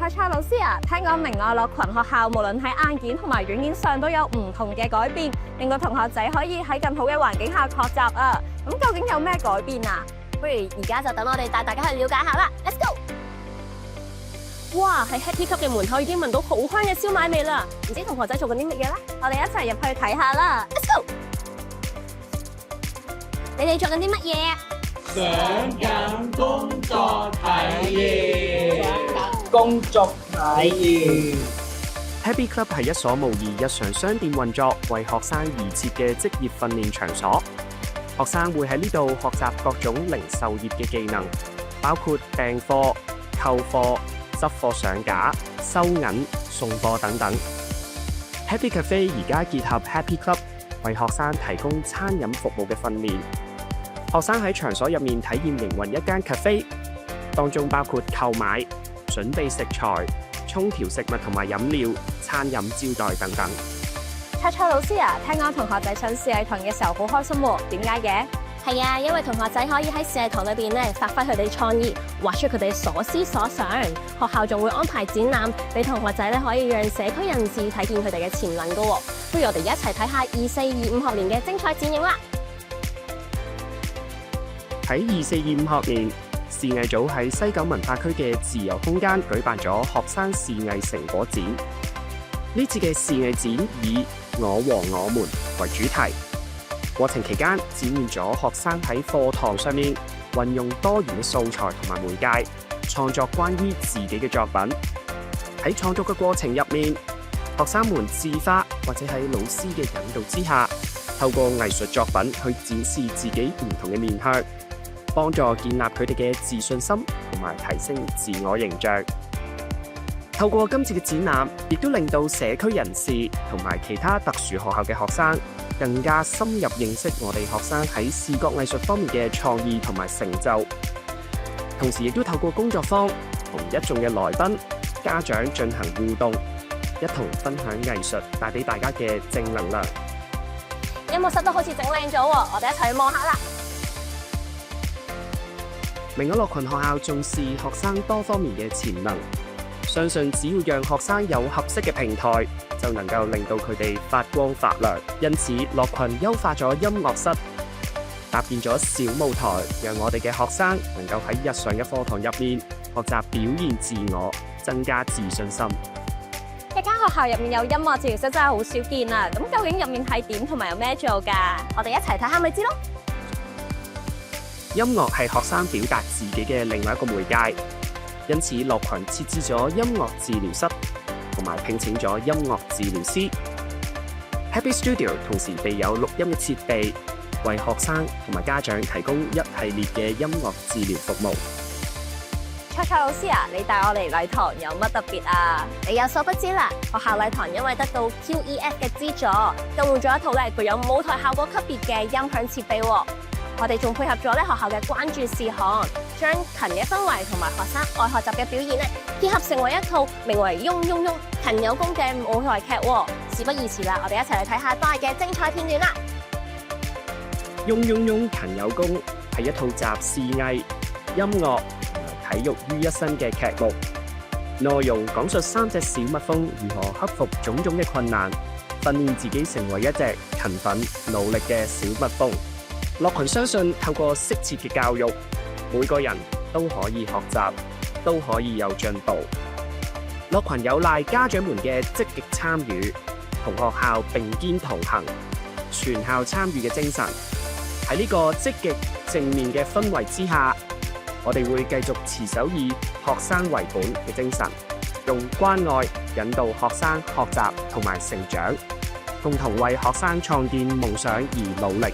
蔡蔡老師啊，聽講明愛樂群學校無論喺硬件同埋軟件上都有唔同嘅改變，令到同學仔可以喺更好嘅環境下學習啊！咁究竟有咩改變啊？不如而家就等我哋帶大家去了解下啦 ，Let's go！ 哇，喺 Happy Club 嘅門口已經聞到好香嘅燒賣味啦，唔知同學仔做緊啲乜嘢咧？我哋一齊入去睇下啦 ，Let's go！ 你哋做緊啲乜嘢啊？上緊工作體驗，工作體驗。Happy Club 係一所模擬日常商店運作、為學生而設嘅職業訓練場所。學生會喺呢度學習各種零售業嘅技能，包括訂貨、購貨、執貨上架、收銀、送貨等等。Happy Cafe 而家結合 Happy Club， 為學生提供餐飲服務嘅訓練。學生喺場所入面體驗營運一間 cafe， 當中包括購買、準備食材、沖調食物同埋飲料、餐飲招待等等。蔡蔡老師啊，聽講同學仔上視藝堂嘅時候好開心喎，點解嘅？係啊，因為同學仔可以喺視藝堂裏邊咧發揮佢哋創意，畫出佢哋所思所想。學校仲會安排展覽，俾同學仔咧可以讓社區人士睇見佢哋嘅潛能噶。不如我哋一齊睇下24-25學年嘅精彩展映啦！喺24-25學年，視藝組喺西九文化區嘅自由空間舉辦咗學生視藝成果展。呢次嘅視藝展以我和我們為主題，過程期間展現咗學生喺課堂上面運用多元嘅素材同埋媒介，創作關於自己嘅作品。喺創作嘅過程入面，學生們自發或者喺老師嘅引導之下，透過藝術作品去展示自己唔同嘅面向，幫助建立佢哋嘅自信心同埋提升自我形象。透過今次嘅展覽，亦都令到社區人士同埋其他特殊學校嘅學生更加深入認識我哋學生喺視覺藝術方面嘅創意同埋成就。同時亦都透過工作坊同一眾嘅來賓、家長進行互動，一同分享藝術帶俾大家嘅正能量。音樂室都好似整靚咗喎，我哋一齊去望下啦！明愛樂群學校重視學生多方面嘅潛能，相信只要讓學生有合適嘅平台，就能夠令到佢哋發光發亮。因此，樂群優化咗音樂室，搭建咗小舞台，讓我哋嘅學生能夠喺日常嘅課堂入面學習表現自我，增加自信心。一間學校入面有音樂治療室真係好少見啊！咁究竟入面係點同埋有咩做㗎？我哋一齊睇下咪知咯。音樂係學生表達自己嘅另外一個媒介，因此樂群設置咗音樂治療室，同埋聘請咗音樂治療師。Happy Studio 同時備有錄音嘅設備，為學生同埋家長提供一系列嘅音樂治療服務。蔡蔡老師啊，你帶我嚟禮堂有乜特別啊？你有所不知啦，學校禮堂因為得到 QEF 嘅資助，更換咗一套具有舞台效果級別嘅音響設備喎。我哋仲配合咗學校嘅關注事項，將勤嘅氛圍同埋學生愛學習嘅表現結合成為一套名為《嗡嗡嗡勤有功》嘅舞台劇喎。事不宜遲啦，我哋一齊去睇下當日嘅精彩片段啦！嗡嗡嗡勤有功係一套集視藝、音樂同埋體育於一身嘅劇目，內容講述3隻小蜜蜂如何克服種種嘅困難，訓練自己成為一隻勤奮努力嘅小蜜蜂。樂群相信透過適切嘅教育，每個人都可以學習，都可以有進步。樂群有賴家長們嘅積極參與，同學校並肩同行，全校參與嘅精神。喺呢個積極正面嘅氛圍之下，我哋會繼續持守以學生為本嘅精神，用關愛引導學生學習同埋成長，共同為學生創建夢想而努力。